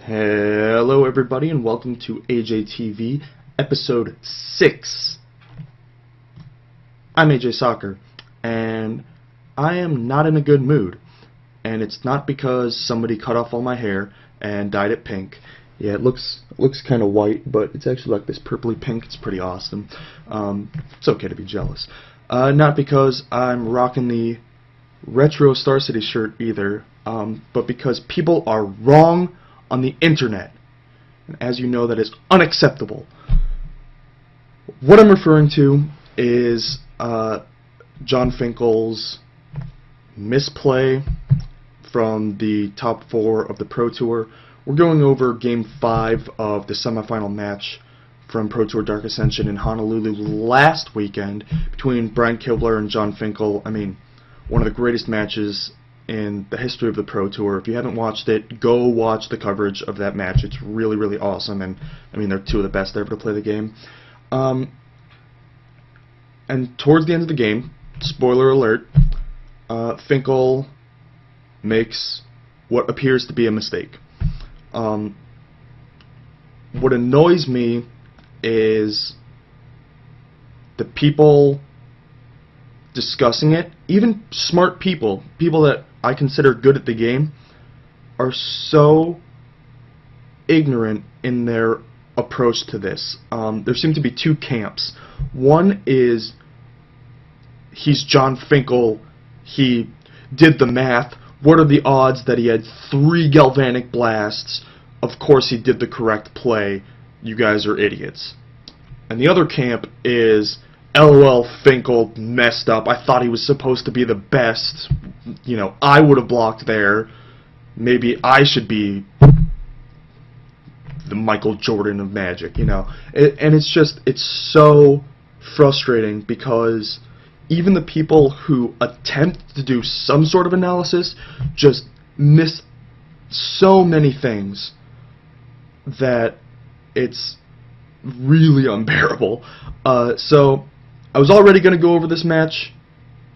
Hello everybody and welcome to AJTV episode 6. I'm AJ Sacher and I am not in a good mood, and it's not because somebody cut off all my hair and dyed it pink. Yeah, it looks kind of white, but it's actually like this purpley pink. It's pretty awesome. It's okay to be jealous. Not because I'm rocking the retro Star City shirt either, but because people are wrong on the internet. And as you know, that is unacceptable. What I'm referring to is Jon Finkel's misplay from the top 4 of the Pro Tour. We're going over Game 5 of the semifinal match from Pro Tour Dark Ascension in Honolulu last weekend between Brian Kibler and Jon Finkel. I mean, one of the greatest matches in the history of the Pro Tour. If you haven't watched it, go watch the coverage of that match. It's really, really awesome, and I mean, they're two of the best ever to play the game. And towards the end of the game, spoiler alert, Finkel makes what appears to be a mistake. What annoys me is the people discussing it, even smart people that I consider good at the game, are so ignorant in their approach to this. There seem to be two camps. One is, he's Jon Finkel, he did the math, what are the odds that he had 3 galvanic blasts? Of course he did the correct play, you guys are idiots. And the other camp is, LOL, Finkel messed up. I thought he was supposed to be the best. You know, I would have blocked there. Maybe I should be the Michael Jordan of Magic, you know. And it's so frustrating because even the people who attempt to do some sort of analysis just miss so many things that it's really unbearable. So I was already going to go over this match.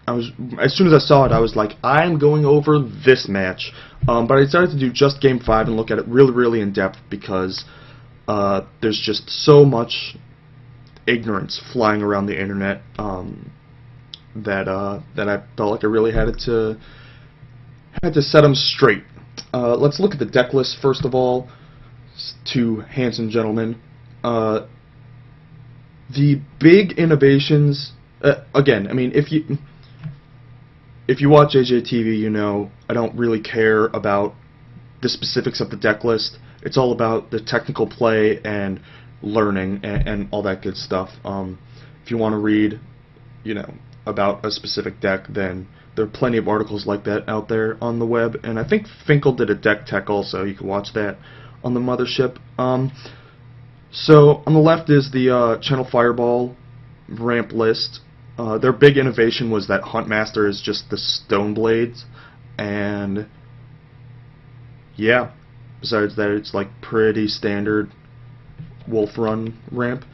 As soon as I saw it, I was like, I'm going over this match. But I decided to do just Game 5 and look at it really, really in depth because there's just so much ignorance flying around the internet that I felt like I really had to set them straight. Let's look at the deck list first of all. Two handsome gentlemen. The big innovations, again, I mean, if you watch AJTV, you know I don't really care about the specifics of the deck list. It's all about the technical play and learning and all that good stuff. If you want to read, you know, about a specific deck, then there are plenty of articles like that out there on the web. And I think Finkel did a deck tech also. You can watch that on the mothership. So on the left is the Channel Fireball ramp list. Their big innovation was that Huntmaster is just the stone blades, and yeah, besides that it's like pretty standard Wolf Run ramp.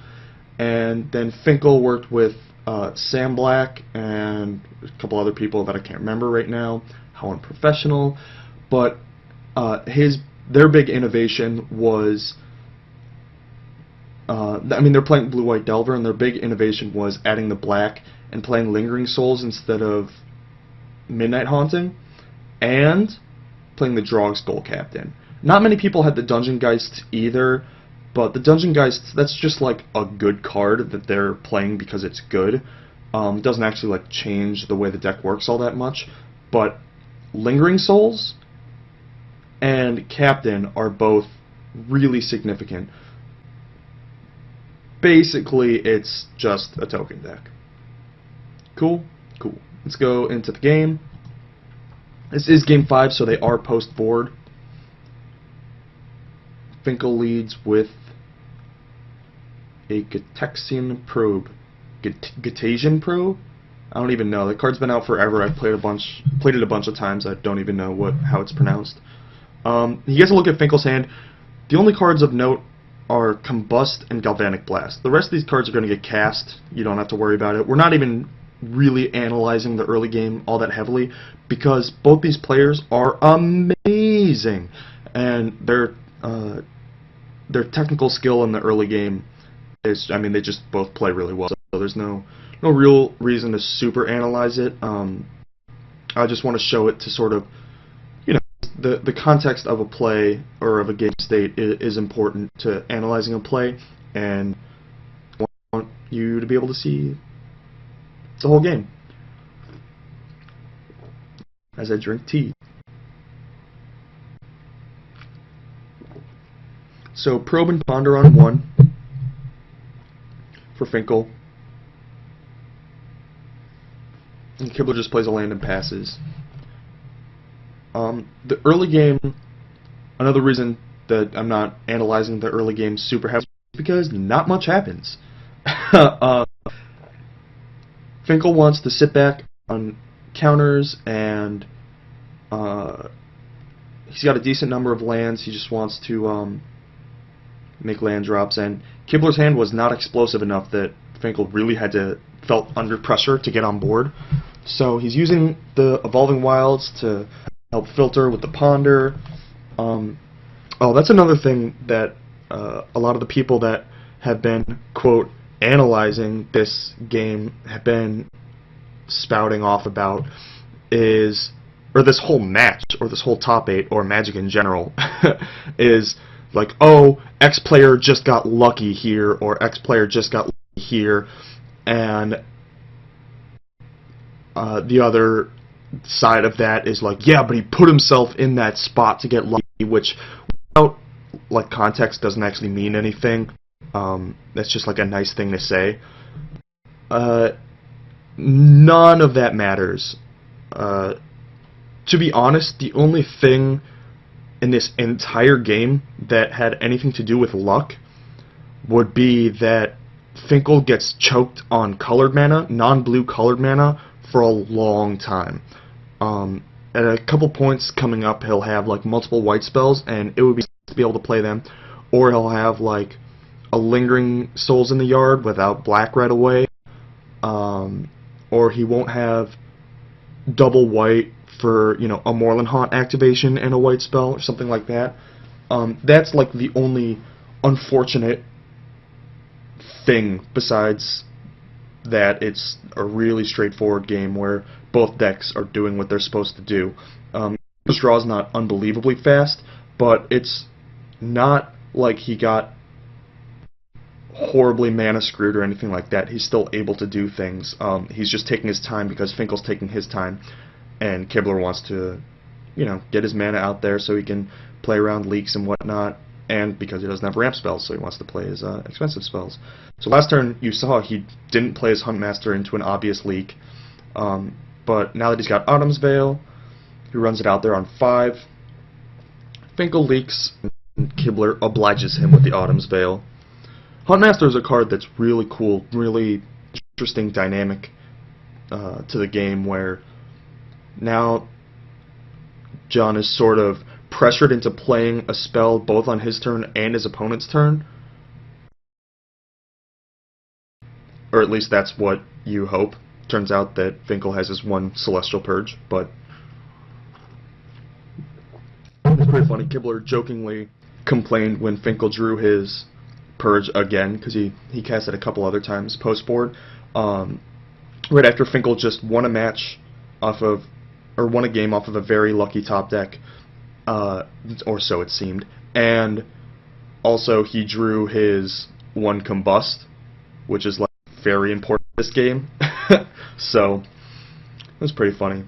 And then Finkel worked with Sam Black and a couple other people that I can't remember right now, how unprofessional, but their big innovation was I mean, they're playing Blue-White Delver, and their big innovation was adding the black and playing Lingering Souls instead of Midnight Haunting, and playing the Draw Skull Captain. Not many people had the Dungeon Geist either, but the Dungeon Geist, that's just like a good card that they're playing because it's good. It doesn't actually like change the way the deck works all that much, but Lingering Souls and Captain are both really significant. Basically, it's just a token deck. Cool? Cool. Let's go into the game. This is Game 5, so they are post-board. Finkel leads with a Gataxian Probe. Gatasian Probe? I don't even know. The card's been out forever. I've played it a bunch of times. I don't even know how it's pronounced. You guys look at Finkel's hand. The only cards of note are Combust and Galvanic Blast. The rest of these cards are going to get cast. You don't have to worry about it. We're not even really analyzing the early game all that heavily because both these players are amazing, and they're their technical skill in the early game is, I mean, they just both play really well. So there's no real reason to super analyze it. I just want to show it to sort of, you know, the context of a play or of a game state is important to analyzing a play, and I want you to be able to see the whole game as I drink tea. So probe and ponder on 1 for Finkel. And Kibler just plays a land and passes. The early game, another reason that I'm not analyzing the early game super heavily is because not much happens. Finkel wants to sit back on counters, and he's got a decent number of lands. He just wants to make land drops, and Kibler's hand was not explosive enough that Finkel really felt under pressure to get on board. So he's using the Evolving Wilds to help filter with the Ponder. Oh, that's another thing that a lot of the people that have been, quote, analyzing this game have been spouting off about is, or this whole match, or this whole top 8, or Magic in general, is like, oh, X player just got lucky here, or X player just got lucky here, and the other side of that is like, yeah, but he put himself in that spot to get lucky, which without like context doesn't actually mean anything. That's just like a nice thing to say. None of that matters. To be honest, the only thing in this entire game that had anything to do with luck would be that Finkel gets choked on colored mana, non-blue colored mana, for a long time. At a couple points coming up, he'll have like multiple white spells, and it would be nice to be able to play them. Or he'll have like a Lingering Souls in the Yard without black right away. Or he won't have double white for, you know, a Moorland Haunt activation and a white spell or something like that. That's like the only unfortunate thing, besides that it's a really straightforward game where both decks are doing what they're supposed to do. His draw is not unbelievably fast, but it's not like he got horribly mana screwed or anything like that. He's still able to do things. He's just taking his time because Finkel's taking his time, and Kibler wants to, you know, get his mana out there so he can play around leaks and whatnot, and because he doesn't have ramp spells, so he wants to play his expensive spells. So last turn, you saw he didn't play his Huntmaster into an obvious leak, but now that he's got Autumn's Veil, he runs it out there on 5. Finkel leaks, and Kibler obliges him with the Autumn's Veil. Huntmaster is a card that's really cool, really interesting dynamic to the game, where now Jon is sort of pressured into playing a spell both on his turn and his opponent's turn. Or at least that's what you hope. Turns out that Finkel has his one Celestial Purge, but it's pretty funny. Kibler jokingly complained when Finkel drew his Purge again, because he cast it a couple other times post-board, right after Finkel just won a match off of, or won a game off of a very lucky top deck, or so it seemed, and also he drew his one Combust, which is like very important in this game. So it was pretty funny.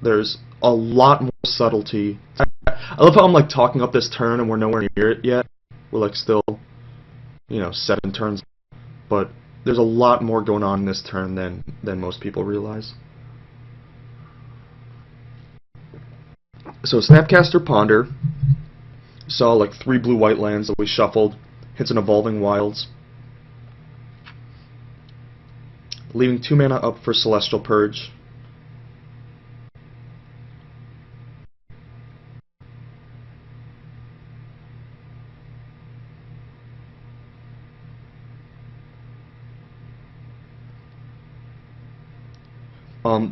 There's a lot more subtlety. I love how I'm like talking up this turn and we're nowhere near it yet. We're like still, you know, 7 turns. But there's a lot more going on in this turn than most people realize. So Snapcaster Ponder saw like 3 blue-white lands that we shuffled, hits an Evolving Wilds, leaving 2 mana up for Celestial Purge.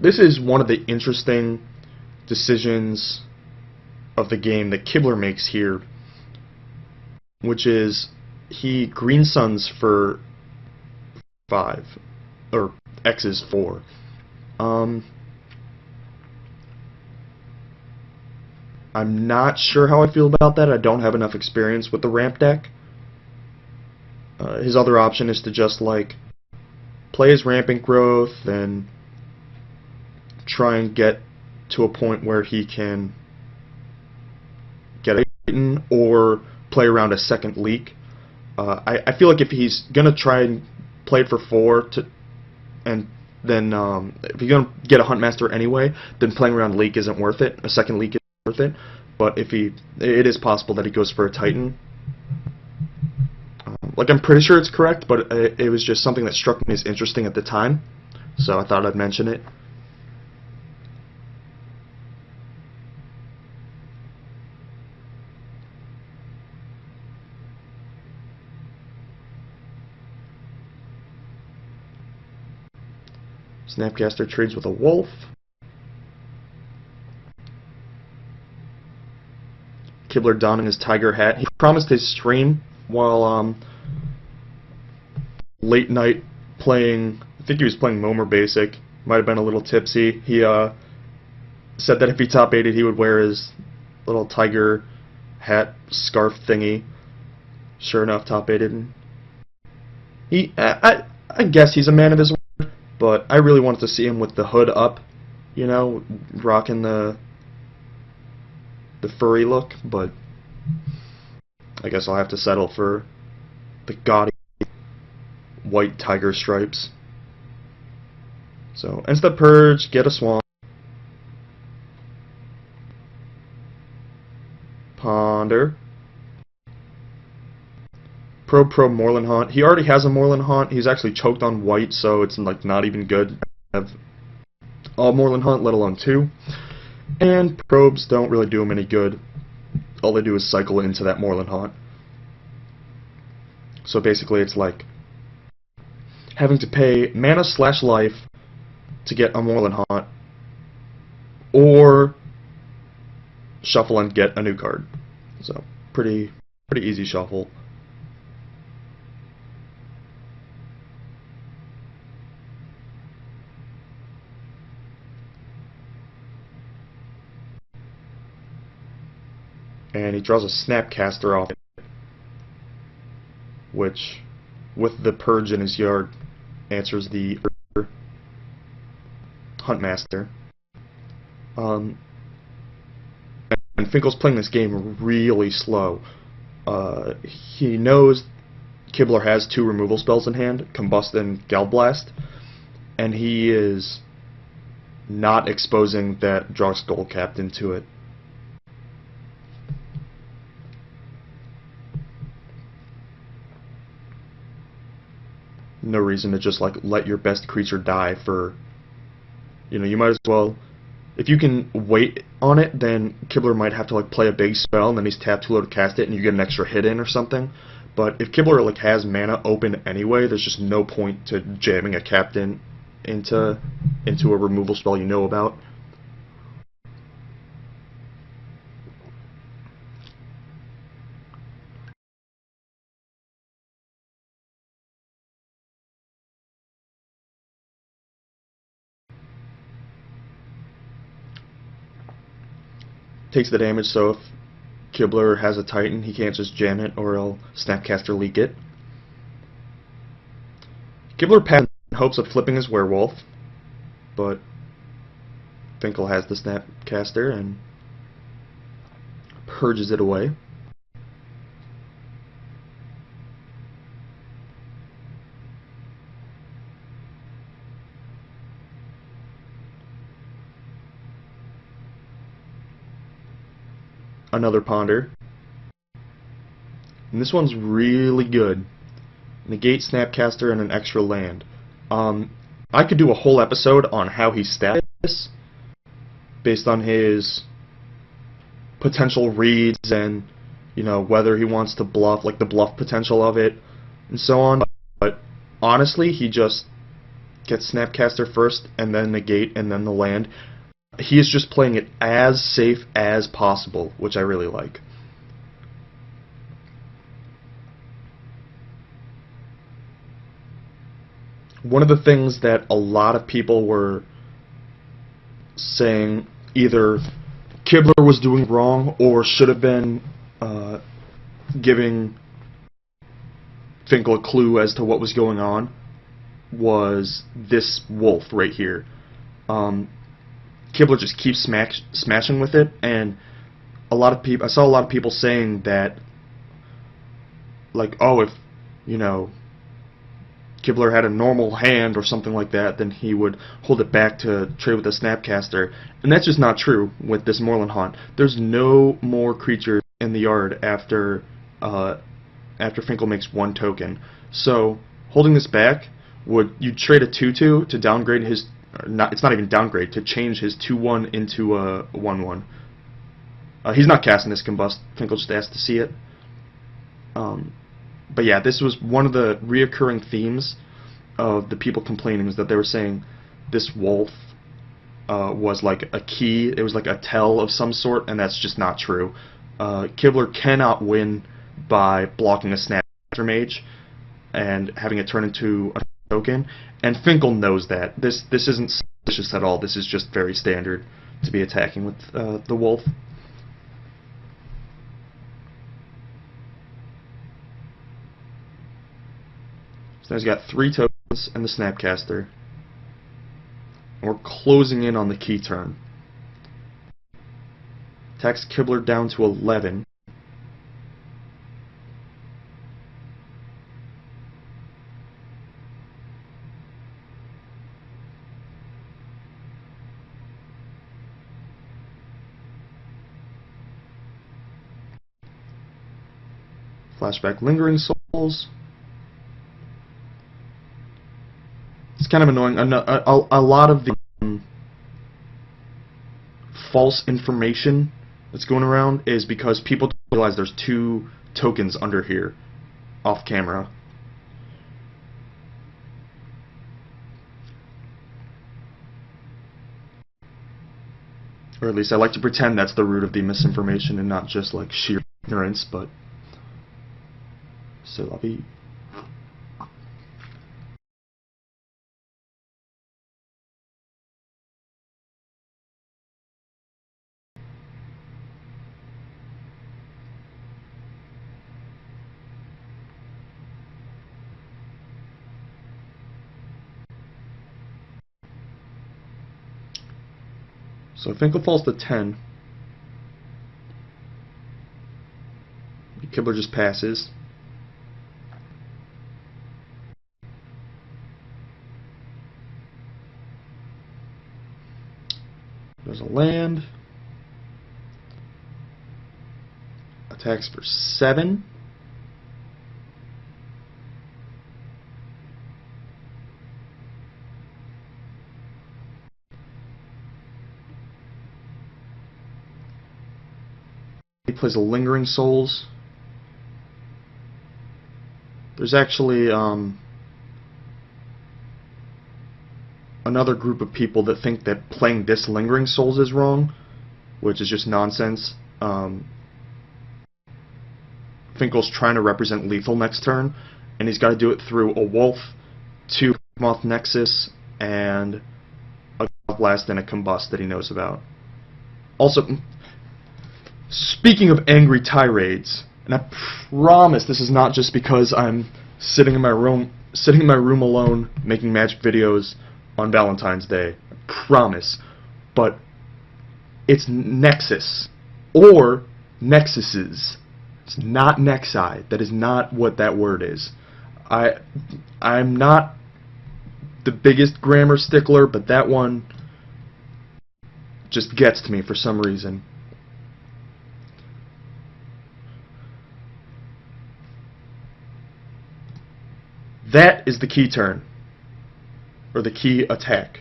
This is one of the interesting decisions of the game that Kibler makes here, which is he green suns for 5, or X is 4. I'm not sure how I feel about that. I don't have enough experience with the ramp deck. His other option is to just like play his rampant growth and try and get to a point where he can get a Titan or play around a second leak. I feel like if he's gonna try and play it for 4 and then if you're gonna get a Huntmaster anyway, then playing around leak isn't worth it. A second leak isn't worth it. But if it is possible that he goes for a Titan. Like, I'm pretty sure it's correct, but it was just something that struck me as interesting at the time, so I thought I'd mention it. Snapcaster trades with a wolf. Kibler donning his tiger hat. He promised his stream while late night playing. I think he was playing Momer Basic. Might have been a little tipsy. He said that if he top 8'd, he would wear his little tiger hat scarf thingy. Sure enough, top 8'd. I guess he's a man of his word, but I really wanted to see him with the hood up, you know, rocking the furry look, but I guess I'll have to settle for the gaudy white tiger stripes. So, ends the purge, get a swamp. Ponder. Pro Moorland Haunt. He already has a Moorland Haunt. He's actually choked on white, so it's like not even good to have all Moorland Haunt, let alone 2. And probes don't really do him any good. All they do is cycle into that Moorland Haunt. So basically it's like having to pay mana / life to get a Moorland Haunt, or shuffle and get a new card. So pretty easy shuffle. And he draws a Snapcaster off it, which, with the purge in his yard, answers the Huntmaster. And Finkel's playing this game really slow. He knows Kibler has 2 removal spells in hand, Combust and Galblast, and he is not exposing that Draw Skull Captain to it. No reason to just like let your best creature die for, you know, you might as well, if you can wait on it, then Kibler might have to like play a big spell and then he's tapped too low to cast it and you get an extra hit in or something. But if Kibler like has mana open anyway, there's just no point to jamming a captain into a removal spell you know about. Takes the damage, so if Kibler has a Titan, he can't just jam it or he'll Snapcaster leak it. Kibler passes in hopes of flipping his werewolf, but Finkel has the Snapcaster and purges it away. another ponder. And this one's really good. Negate, Snapcaster, and an extra land. I could do a whole episode on how he stats this, based on his potential reads and, you know, whether he wants to bluff, like the bluff potential of it, and so on. But honestly, he just gets Snapcaster first, and then Negate, and then the land. He is just playing it as safe as possible, which I really like. One of the things that a lot of people were saying either Kibler was doing wrong or should have been giving Finkel a clue as to what was going on was this wolf right here. Kibler just keeps smashing with it, and a lot of people, I saw a lot of people saying that, like, oh, if, you know, Kibler had a normal hand or something like that, then he would hold it back to trade with a Snapcaster. And that's just not true with this Moorland Haunt. There's no more creatures in the yard after Finkel makes one token. So holding this back, you'd trade a 2/2 to downgrade his, it's not even downgrade, to change his 2/1 into a 1/1. He's not casting this Combust. Finkel just asked to see it. But yeah, this was one of the reoccurring themes of the people complaining, is that they were saying this wolf was like a key, it was like a tell of some sort, and that's just not true. Kibler cannot win by blocking a Snapcaster Mage and having it turn into a token, and Finkel knows that. This isn't suspicious at all, this is just very standard to be attacking with the wolf. So he's got 3 tokens and the Snapcaster. And we're closing in on the key turn. Attacks Kibler down to 11. Flashback Lingering Souls. It's kind of annoying. A lot of the false information that's going around is because people don't realize there's 2 tokens under here, off camera. Or at least I like to pretend that's the root of the misinformation and not just like sheer ignorance, but c'est la vie. So Finkel falls to 10. Kibler just passes. There's a land. Attacks for 7. He plays a Lingering Souls. There's actually another group of people that think that playing this Lingering Souls is wrong, which is just nonsense. Finkel's trying to represent lethal next turn, and he's got to do it through a Wolf, 2 Moth Nexus, and a Blast and a Combust that he knows about. Also, speaking of angry tirades, and I promise this is not just because I'm sitting in my room alone making Magic videos on Valentine's Day. I promise. But it's Nexus or Nexuses. It's not Nexi. That is not what that word is. I'm not the biggest grammar stickler, but that one just gets to me for some reason. That is the key turn, or the key attack.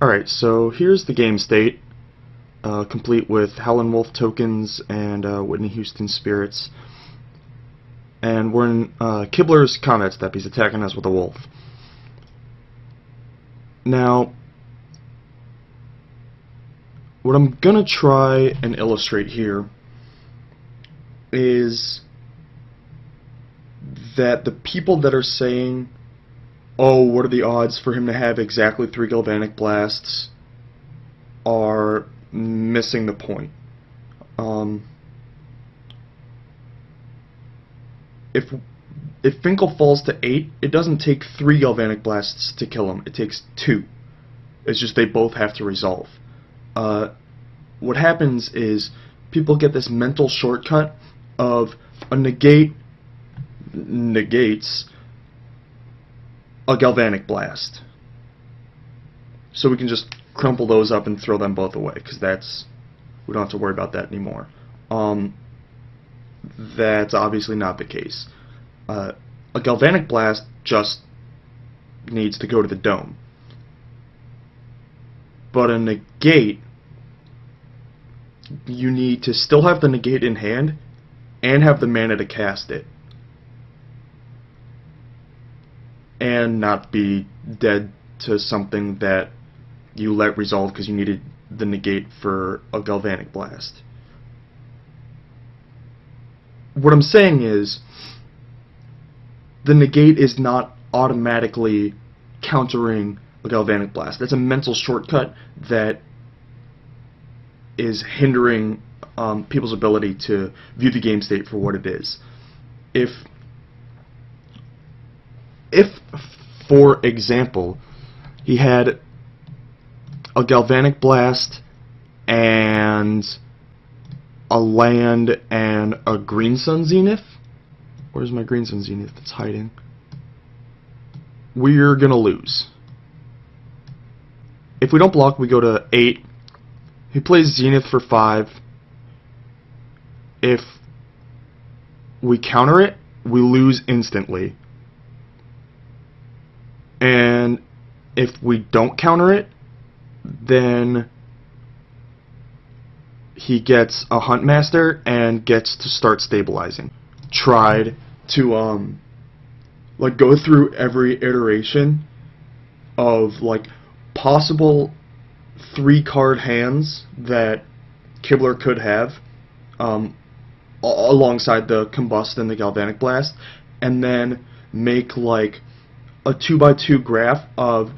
Alright, so here's the game state, complete with Howlin' Wolf tokens and Whitney Houston spirits. And we're in Kibler's combat step. He's attacking us with a wolf. Now, what I'm going to try and illustrate here is that the people that are saying, oh, what are the odds for him to have exactly 3 Galvanic Blasts, are missing the point. If Finkel falls to 8, it doesn't take 3 Galvanic Blasts to kill him. It takes 2. It's just they both have to resolve. What happens is people get this mental shortcut of a negate negates a Galvanic Blast. So we can just crumple those up and throw them both away, because we don't have to worry about that anymore. That's obviously not the case. A Galvanic Blast just needs to go to the dome. But a negate, you need to still have the negate in hand and have the mana to cast it. And not be dead to something that you let resolve because you needed the negate for a Galvanic Blast. What I'm saying is, the negate is not automatically countering a Galvanic Blast. That's a mental shortcut that is hindering people's ability to view the game state for what it is. If, for example, he had a Galvanic Blast and a land and a Green Sun Zenith. Where's my Green Sun Zenith that's hiding? We're gonna lose. If we don't block, we go to 8. He plays Zenith for 5. If we counter it, we lose instantly. And if we don't counter it, then he gets a Huntmaster and gets to start stabilizing. Tried to like go through every iteration of like possible 3-card hands that Kibler could have alongside the Combust and the Galvanic Blast, and then make like a 2x2 graph of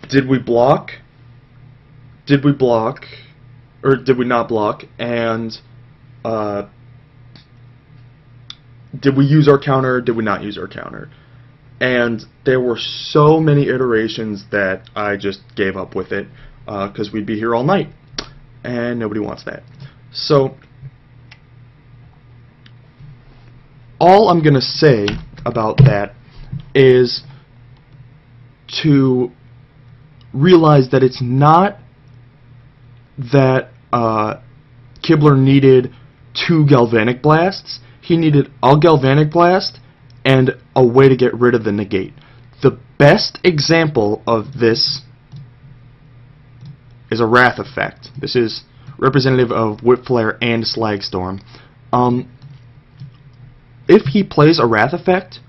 did we block, or did we not block, and did we use our counter, did we not use our counter. And there were so many iterations that I just gave up with it, because we'd be here all night, and nobody wants that. So all I'm going to say about that is to realize that it's not that Kibler needed 2 Galvanic Blasts. He needed a Galvanic Blast and a way to get rid of the negate. The best example of this is a Wrath effect. This is representative of Whipflare and Slagstorm. If he plays a Wrath effect,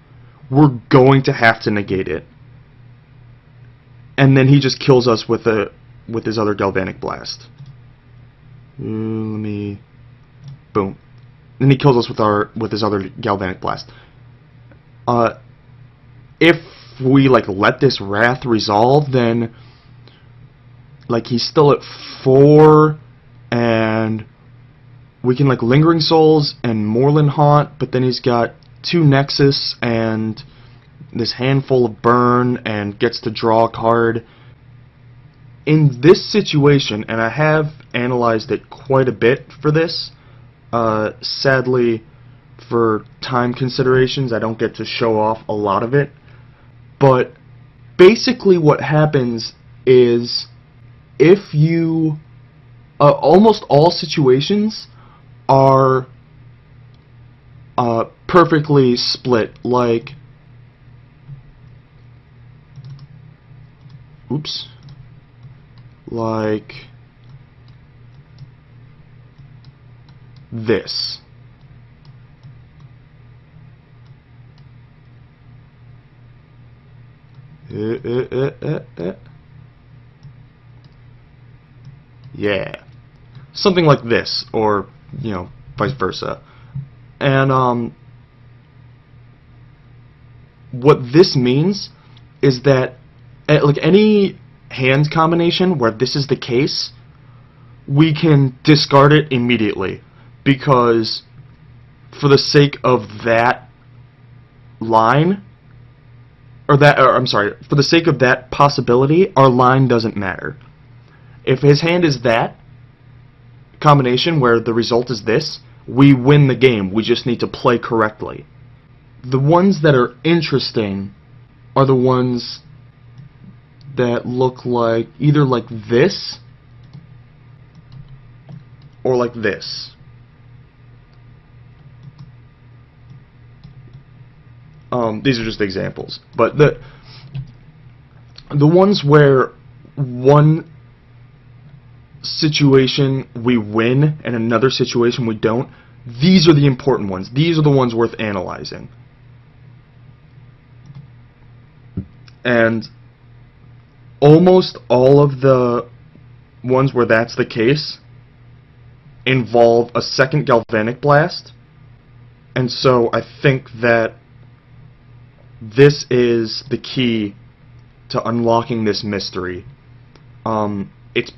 we're going to have to negate it. And then he just kills us with his other Galvanic Blast. Boom. Then he kills us with his other Galvanic Blast. If we like let this Wrath resolve, then like he's still at 4, and we can like Lingering Souls and Moorland Haunt, but then he's got 2 Nexus and this handful of burn and gets to draw a card. In this situation, and I have analyzed it quite a bit for this, sadly for time considerations I don't get to show off a lot of it, but basically what happens is if you almost all situations are perfectly split, like, oops, like this. Yeah, something like this, or vice versa. And what this means is that like any hand combination where this is the case, we can discard it immediately, because for the sake of that line, for the sake of that possibility, our line doesn't matter. If his hand is that combination where the result is this, we win the game. We just need to play correctly. The ones that are interesting are the ones that look like either like this or like this. These are just examples, but the ones where one situation we win and another situation we don't, these are the important ones. These are the ones worth analyzing. And almost all of the ones where that's the case involve a second galvanic blast, and so I think that this is the key to unlocking this mystery. It's,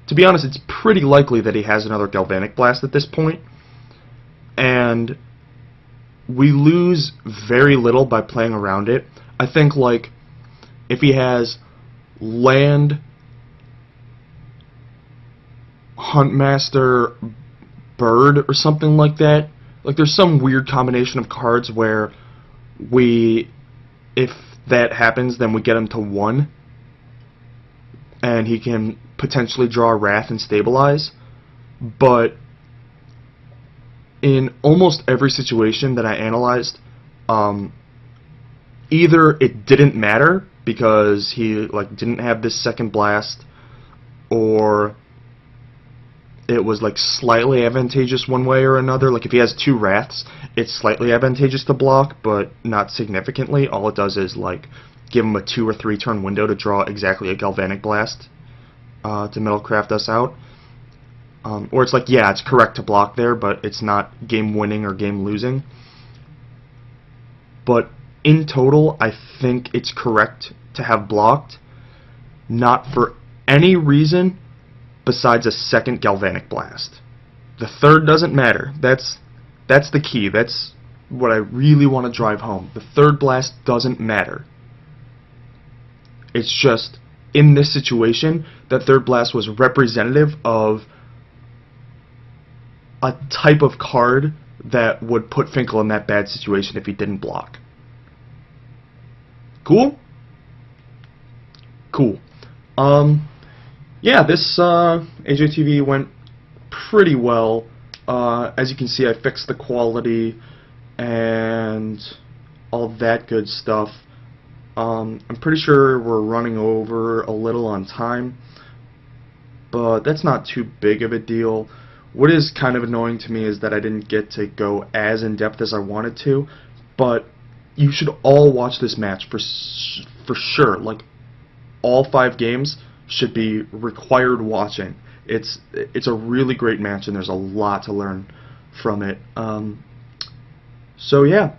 to be honest, it's pretty likely that he has another galvanic blast at this point, and we lose very little by playing around it. I think, like, if he has land, Huntmaster, Bird, or something like that, like there's some weird combination of cards where if that happens, then we get him to 1, and he can potentially draw Wrath and stabilize. But in almost every situation that I analyzed, either it didn't matter because he didn't have this second blast, or it was slightly advantageous one way or another. Like if he has 2 Wraths, it's slightly advantageous to block, but not significantly. All it does is give him a 2 or 3 turn window to draw exactly a galvanic blast to Metalcraft us out. Or it's yeah, it's correct to block there, but it's not game winning or game losing. But in total, I think it's correct to have blocked, not for any reason besides a second galvanic blast. The third doesn't matter. That's the key. That's what I really want to drive home. The third blast doesn't matter. It's just, in this situation, that third blast was representative of a type of card that would put Finkel in that bad situation if he didn't block. Cool? Cool. Yeah, this AJTV went pretty well. As you can see, I fixed the quality and all that good stuff. I'm pretty sure we're running over a little on time, but that's not too big of a deal. What is kind of annoying to me is that I didn't get to go as in-depth as I wanted to, but you should all watch this match for sure. All 5 games should be required watching. It's a really great match, and there's a lot to learn from it. So yeah,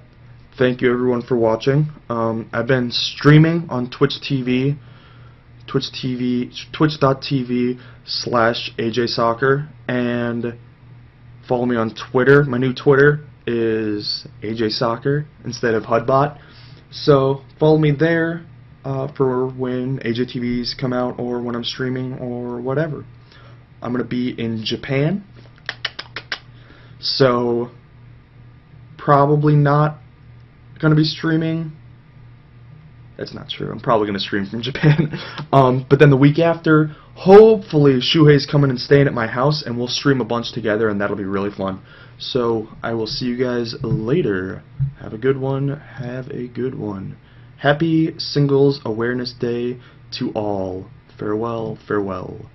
thank you everyone for watching. I've been streaming on twitch.tv /AJSoccer, and follow me on Twitter. My new Twitter is AJSoccer instead of HUDBot, so follow me there for when AJTVs come out or when I'm streaming or whatever. I'm going to be in Japan, so probably not going to be streaming That's not true. I'm probably going to stream from Japan. But then the week after, hopefully Shuhei's coming and staying at my house, and we'll stream a bunch together, and that'll be really fun. So I will see you guys later. Have a good one. Have a good one. Happy Singles Awareness Day to all. Farewell, farewell.